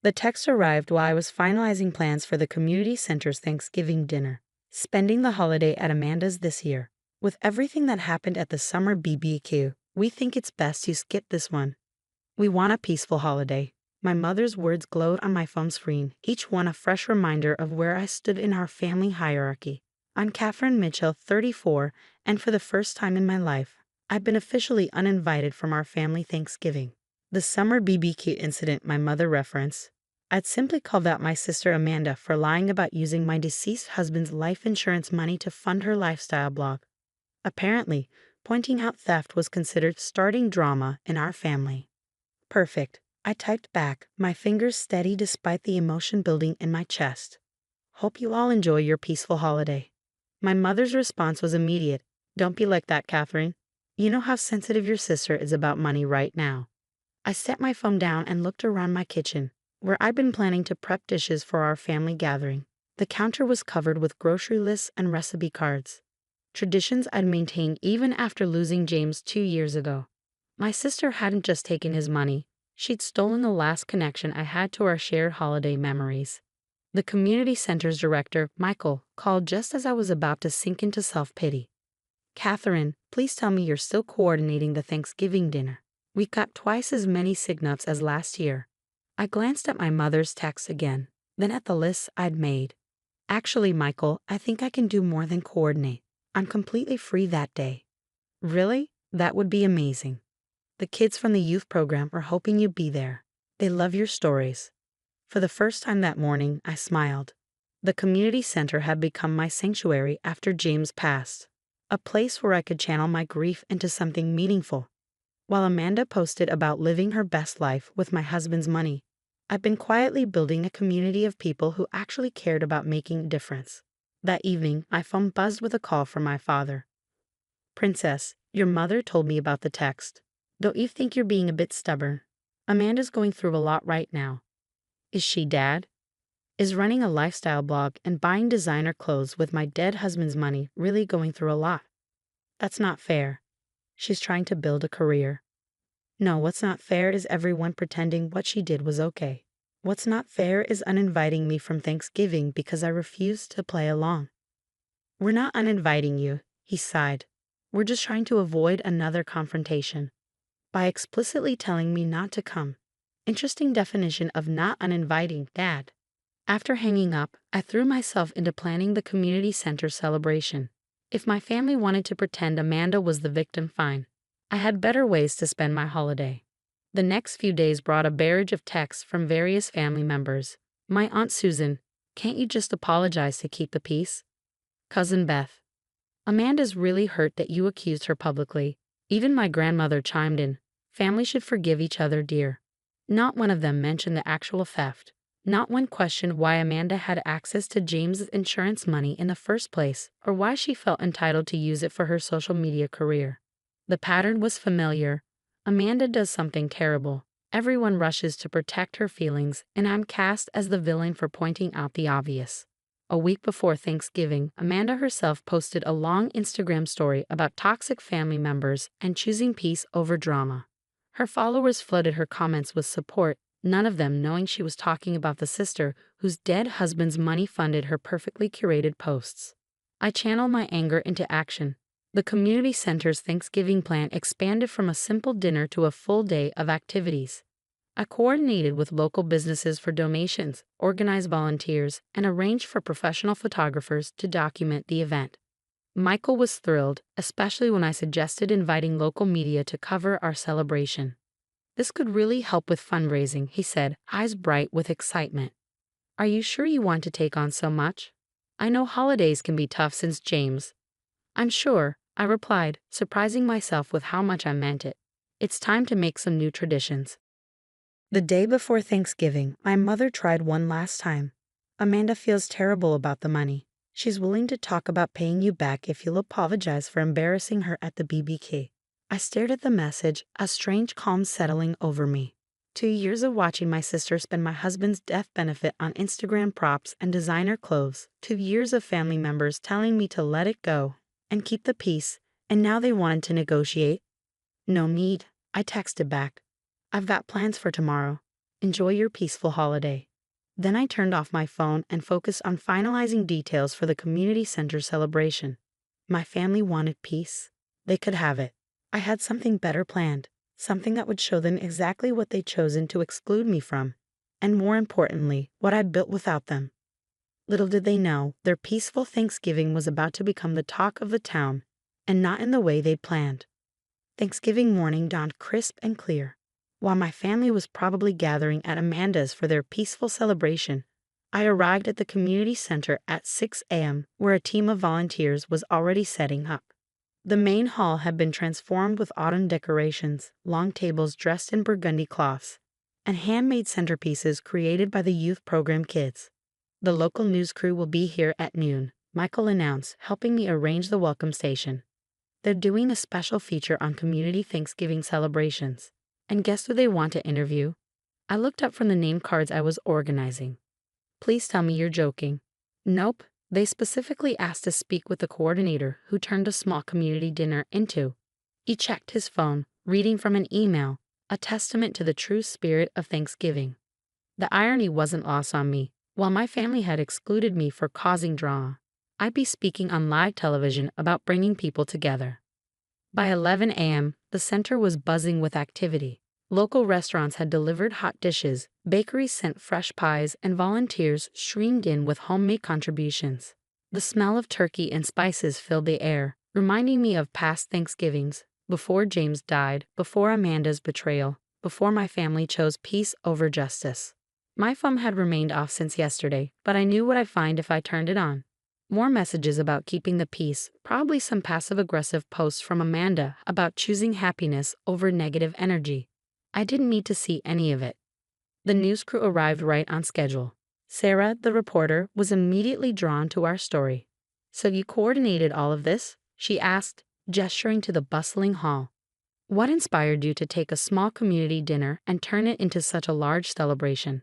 The text arrived while I was finalizing plans for the community center's Thanksgiving dinner. Spending the holiday at Amanda's this year. With everything that happened at the summer BBQ, we think it's best you skip this one. We want a peaceful holiday. My mother's words glowed on my phone screen, each one a fresh reminder of where I stood in our family hierarchy. I'm Catherine Mitchell, 34, and for the first time in my life, I've been officially uninvited from our family Thanksgiving. The summer BBQ incident my mother referenced. I'd simply called out my sister Amanda for lying about using my deceased husband's life insurance money to fund her lifestyle blog. Apparently, pointing out theft was considered starting drama in our family. Perfect, I typed back, my fingers steady despite the emotion building in my chest. Hope you all enjoy your peaceful holiday. My mother's response was immediate. Don't be like that, Catherine. You know how sensitive your sister is about money right now. I set my phone down and looked around my kitchen, where I'd been planning to prep dishes for our family gathering. The counter was covered with grocery lists and recipe cards. Traditions I'd maintained even after losing James 2 years ago. My sister hadn't just taken his money, she'd stolen the last connection I had to our shared holiday memories. The community center's director, Michael, called just as I was about to sink into self-pity. Catherine, please tell me you're still coordinating the Thanksgiving dinner. We've got twice as many sign-ups as last year. I glanced at my mother's text again, then at the lists I'd made. Actually, Michael, I think I can do more than coordinate. I'm completely free that day. Really? That would be amazing. The kids from the youth program are hoping you'd be there. They love your stories. For the first time that morning, I smiled. The community center had become my sanctuary after James passed, a place where I could channel my grief into something meaningful. While Amanda posted about living her best life with my husband's money, I've been quietly building a community of people who actually cared about making a difference. That evening, my phone buzzed with a call from my father. Princess, your mother told me about the text. Don't you think you're being a bit stubborn? Amanda's going through a lot right now. Is she, Dad? Is running a lifestyle blog and buying designer clothes with my dead husband's money really going through a lot? That's not fair. She's trying to build a career. No, what's not fair is everyone pretending what she did was okay. What's not fair is uninviting me from Thanksgiving because I refused to play along. We're not uninviting you, he sighed. We're just trying to avoid another confrontation. By explicitly telling me not to come. Interesting definition of not uninviting, Dad. After hanging up, I threw myself into planning the community center celebration. If my family wanted to pretend Amanda was the victim, fine. I had better ways to spend my holiday. The next few days brought a barrage of texts from various family members. My Aunt Susan, can't you just apologize to keep the peace? Cousin Beth, Amanda's really hurt that you accused her publicly. Even my grandmother chimed in. Family should forgive each other, dear. Not one of them mentioned the actual theft. Not one questioned why Amanda had access to James's insurance money in the first place, or why she felt entitled to use it for her social media career. The pattern was familiar. Amanda does something terrible. Everyone rushes to protect her feelings, and I'm cast as the villain for pointing out the obvious. A week before Thanksgiving, Amanda herself posted a long Instagram story about toxic family members and choosing peace over drama. Her followers flooded her comments with support, none of them knowing she was talking about the sister whose dead husband's money funded her perfectly curated posts. I channeled my anger into action. The community center's Thanksgiving plan expanded from a simple dinner to a full day of activities. I coordinated with local businesses for donations, organized volunteers, and arranged for professional photographers to document the event. Michael was thrilled, especially when I suggested inviting local media to cover our celebration. This could really help with fundraising, he said, eyes bright with excitement. Are you sure you want to take on so much? I know holidays can be tough since James. I'm sure, I replied, surprising myself with how much I meant it. It's time to make some new traditions. The day before Thanksgiving, my mother tried one last time. Amanda feels terrible about the money. She's willing to talk about paying you back if you'll apologize for embarrassing her at the BBK. I stared at the message, a strange calm settling over me. 2 years of watching my sister spend my husband's death benefit on Instagram props and designer clothes. 2 years of family members telling me to let it go and keep the peace, and now they wanted to negotiate. No need, I texted back. I've got plans for tomorrow. Enjoy your peaceful holiday. Then I turned off my phone and focused on finalizing details for the community center celebration. My family wanted peace. They could have it. I had something better planned, something that would show them exactly what they'd chosen to exclude me from, and more importantly, what I'd built without them. Little did they know, their peaceful Thanksgiving was about to become the talk of the town, and not in the way they'd planned. Thanksgiving morning dawned crisp and clear. While my family was probably gathering at Amanda's for their peaceful celebration, I arrived at the community center at 6 a.m., where a team of volunteers was already setting up. The main hall had been transformed with autumn decorations, long tables dressed in burgundy cloths, and handmade centerpieces created by the youth program kids. The local news crew will be here at noon, Michael announced, helping me arrange the welcome station. They're doing a special feature on community Thanksgiving celebrations. And guess who they want to interview? I looked up from the name cards I was organizing. Please tell me you're joking. Nope, they specifically asked to speak with the coordinator who turned a small community dinner into. He checked his phone, reading from an email, a testament to the true spirit of Thanksgiving. The irony wasn't lost on me. While my family had excluded me for causing drama, I'd be speaking on live television about bringing people together. By 11 a.m., the center was buzzing with activity. Local restaurants had delivered hot dishes, bakeries sent fresh pies, and volunteers streamed in with homemade contributions. The smell of turkey and spices filled the air, reminding me of past Thanksgivings, before James died, before Amanda's betrayal, before my family chose peace over justice. My phone had remained off since yesterday, but I knew what I'd find if I turned it on. More messages about keeping the peace, probably some passive-aggressive posts from Amanda about choosing happiness over negative energy. I didn't need to see any of it. The news crew arrived right on schedule. Sarah, the reporter, was immediately drawn to our story. "So you coordinated all of this?" she asked, gesturing to the bustling hall. "What inspired you to take a small community dinner and turn it into such a large celebration?"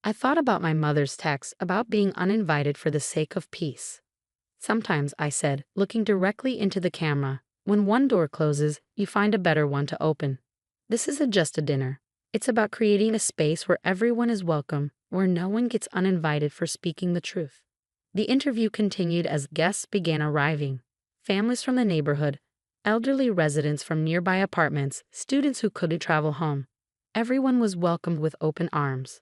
I thought about my mother's text about being uninvited for the sake of peace. "Sometimes," I said, looking directly into the camera, "when one door closes, you find a better one to open. This isn't just a dinner. It's about creating a space where everyone is welcome, where no one gets uninvited for speaking the truth." The interview continued as guests began arriving. Families from the neighborhood, elderly residents from nearby apartments, students who couldn't travel home. Everyone was welcomed with open arms.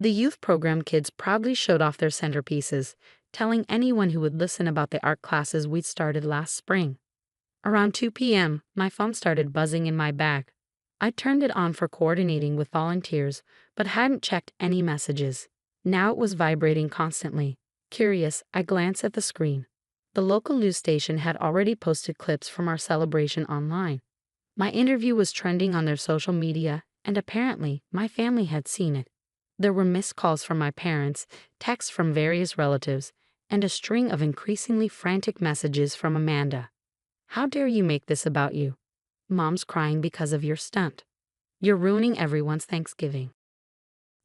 The youth program kids proudly showed off their centerpieces, telling anyone who would listen about the art classes we'd started last spring. Around 2 p.m., my phone started buzzing in my bag. I turned it on for coordinating with volunteers, but hadn't checked any messages. Now it was vibrating constantly. Curious, I glanced at the screen. The local news station had already posted clips from our celebration online. My interview was trending on their social media, and apparently, my family had seen it. There were missed calls from my parents, texts from various relatives, and a string of increasingly frantic messages from Amanda. "How dare you make this about you? Mom's crying because of your stunt. You're ruining everyone's Thanksgiving."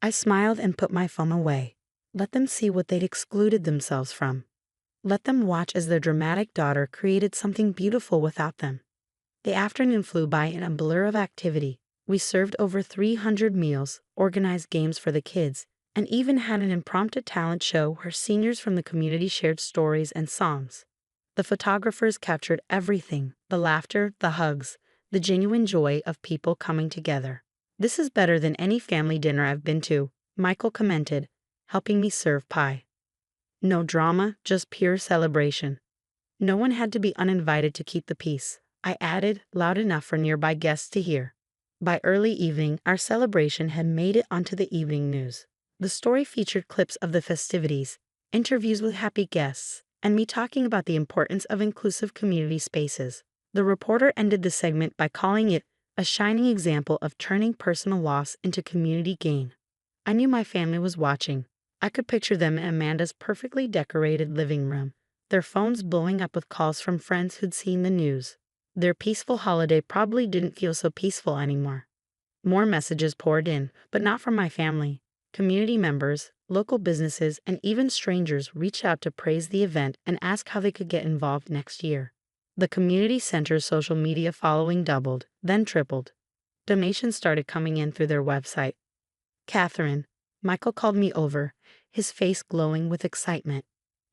I smiled and put my phone away. Let them see what they'd excluded themselves from. Let them watch as their dramatic daughter created something beautiful without them. The afternoon flew by in a blur of activity. We served over 300 meals, organized games for the kids, and even had an impromptu talent show where seniors from the community shared stories and songs. The photographers captured everything: the laughter, the hugs, the genuine joy of people coming together. "This is better than any family dinner I've been to," Michael commented, helping me serve pie. No drama, just pure celebration. No one had to be uninvited to keep the peace, I added, loud enough for nearby guests to hear. By early evening, our celebration had made it onto the evening news. The story featured clips of the festivities, interviews with happy guests, and me talking about the importance of inclusive community spaces. The reporter ended the segment by calling it a shining example of turning personal loss into community gain. I knew my family was watching. I could picture them in Amanda's perfectly decorated living room, their phones blowing up with calls from friends who'd seen the news. Their peaceful holiday probably didn't feel so peaceful anymore. More messages poured in, but not from my family. Community members, local businesses, and even strangers reached out to praise the event and ask how they could get involved next year. The community center's social media following doubled, then tripled. Donations started coming in through their website. Catherine, Michael called me over, his face glowing with excitement.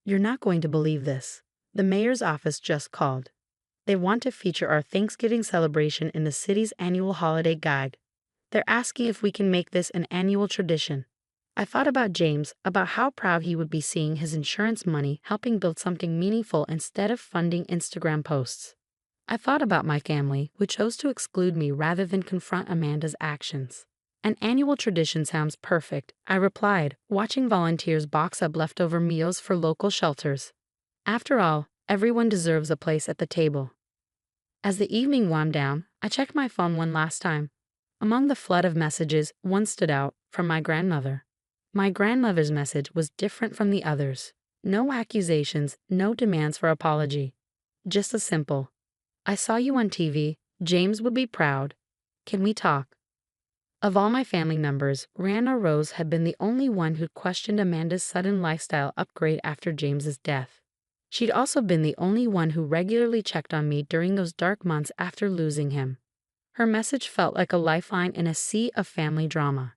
You're not going to believe this. The mayor's office just called. They want to feature our Thanksgiving celebration in the city's annual holiday guide. They're asking if we can make this an annual tradition. I thought about James, about how proud he would be seeing his insurance money helping build something meaningful instead of funding Instagram posts. I thought about my family, who chose to exclude me rather than confront Amanda's actions. An annual tradition sounds perfect, I replied, watching volunteers box up leftover meals for local shelters. After all, everyone deserves a place at the table. As the evening wound down, I checked my phone one last time. Among the flood of messages, one stood out, from my grandmother. My grandmother's message was different from the others. No accusations, no demands for apology. Just a simple, I saw you on TV, James would be proud. Can we talk? Of all my family members, Grandma Rose had been the only one who'd questioned Amanda's sudden lifestyle upgrade after James's death. She'd also been the only one who regularly checked on me during those dark months after losing him. Her message felt like a lifeline in a sea of family drama.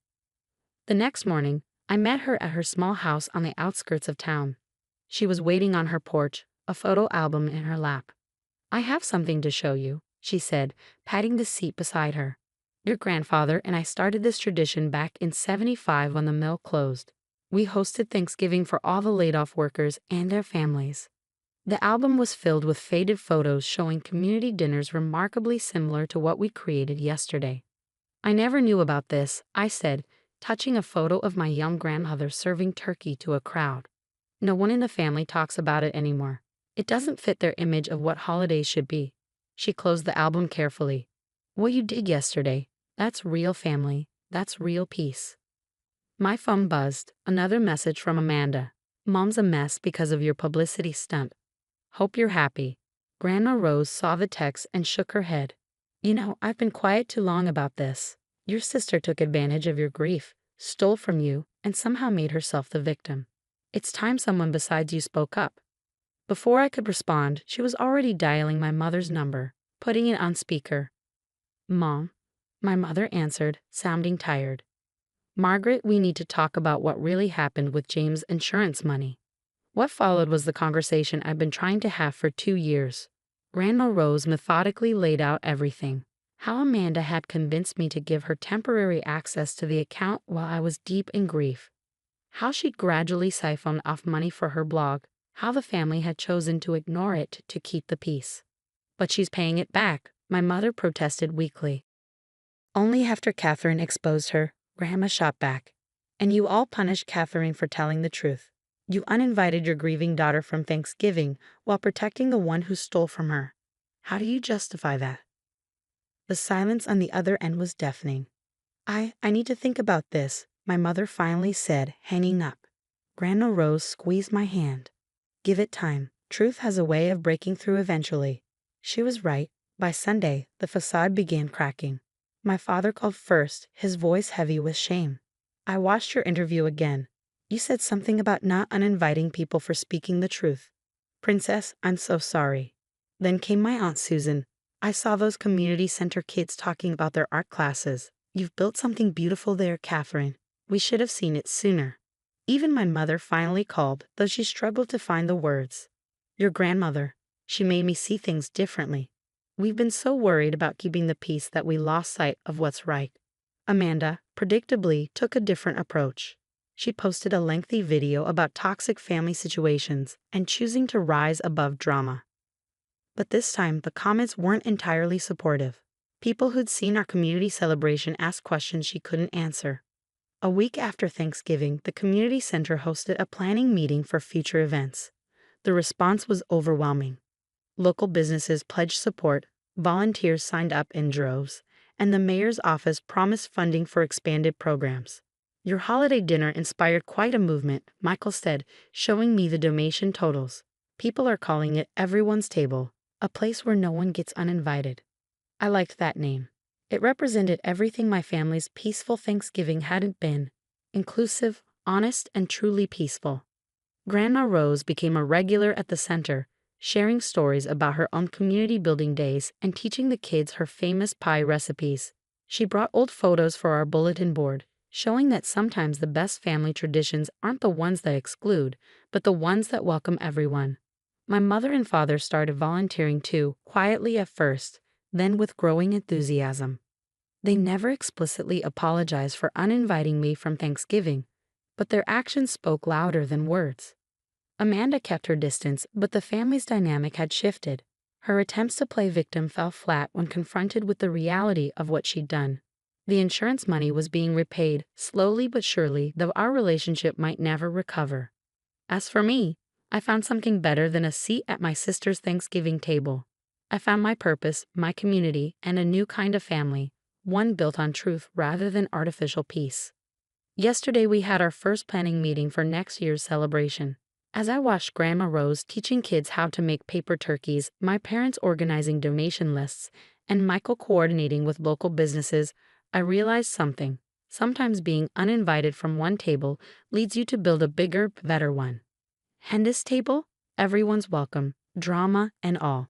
The next morning, I met her at her small house on the outskirts of town. She was waiting on her porch, a photo album in her lap. I have something to show you, she said, patting the seat beside her. Your grandfather and I started this tradition back in '75 when the mill closed. We hosted Thanksgiving for all the laid-off workers and their families. The album was filled with faded photos showing community dinners remarkably similar to what we created yesterday. I never knew about this, I said, touching a photo of my young grandmother serving turkey to a crowd. No one in the family talks about it anymore. It doesn't fit their image of what holidays should be. She closed the album carefully. What you did yesterday, that's real family, that's real peace. My phone buzzed, another message from Amanda. Mom's a mess because of your publicity stunt. Hope you're happy. Grandma Rose saw the text and shook her head. You know, I've been quiet too long about this. Your sister took advantage of your grief, stole from you, and somehow made herself the victim. It's time someone besides you spoke up. Before I could respond, she was already dialing my mother's number, putting it on speaker. Mom, my mother answered, sounding tired. Margaret, we need to talk about what really happened with James' insurance money. What followed was the conversation I've been trying to have for 2 years. Grandma Rose methodically laid out everything. How Amanda had convinced me to give her temporary access to the account while I was deep in grief. How she'd gradually siphoned off money for her blog. How the family had chosen to ignore it to keep the peace. But she's paying it back, my mother protested weakly. Only after Catherine exposed her, Grandma shot back. And you all punished Catherine for telling the truth. You uninvited your grieving daughter from Thanksgiving while protecting the one who stole from her. How do you justify that? The silence on the other end was deafening. I need to think about this, my mother finally said, hanging up. Grandma Rose squeezed my hand. Give it time. Truth has a way of breaking through eventually. She was right. By Sunday, the facade began cracking. My father called first, his voice heavy with shame. I watched your interview again. You said something about not uninviting people for speaking the truth. Princess, I'm so sorry. Then came my Aunt Susan. I saw those community center kids talking about their art classes. You've built something beautiful there, Catherine. We should have seen it sooner. Even my mother finally called, though she struggled to find the words. Your grandmother. She made me see things differently. We've been so worried about keeping the peace that we lost sight of what's right. Amanda, predictably, took a different approach. She posted a lengthy video about toxic family situations and choosing to rise above drama. But this time, the comments weren't entirely supportive. People who'd seen our community celebration asked questions she couldn't answer. A week after Thanksgiving, the community center hosted a planning meeting for future events. The response was overwhelming. Local businesses pledged support, volunteers signed up in droves, and the mayor's office promised funding for expanded programs. Your holiday dinner inspired quite a movement, Michael said, showing me the donation totals. People are calling it everyone's table, a place where no one gets uninvited. I liked that name. It represented everything my family's peaceful Thanksgiving hadn't been: inclusive, honest, and truly peaceful. Grandma Rose became a regular at the center, sharing stories about her own community building days and teaching the kids her famous pie recipes. She brought old photos for our bulletin board, showing that sometimes the best family traditions aren't the ones that exclude, but the ones that welcome everyone. My mother and father started volunteering too, quietly at first, then with growing enthusiasm. They never explicitly apologized for uninviting me from Thanksgiving, but their actions spoke louder than words. Amanda kept her distance, but the family's dynamic had shifted. Her attempts to play victim fell flat when confronted with the reality of what she'd done. The insurance money was being repaid, slowly but surely, though our relationship might never recover. As for me, I found something better than a seat at my sister's Thanksgiving table. I found my purpose, my community, and a new kind of family, one built on truth rather than artificial peace. Yesterday we had our first planning meeting for next year's celebration. As I watched Grandma Rose teaching kids how to make paper turkeys, my parents organizing donation lists, and Michael coordinating with local businesses, I realized something. Sometimes being uninvited from one table leads you to build a bigger, better one. And this table? Everyone's welcome, drama and all.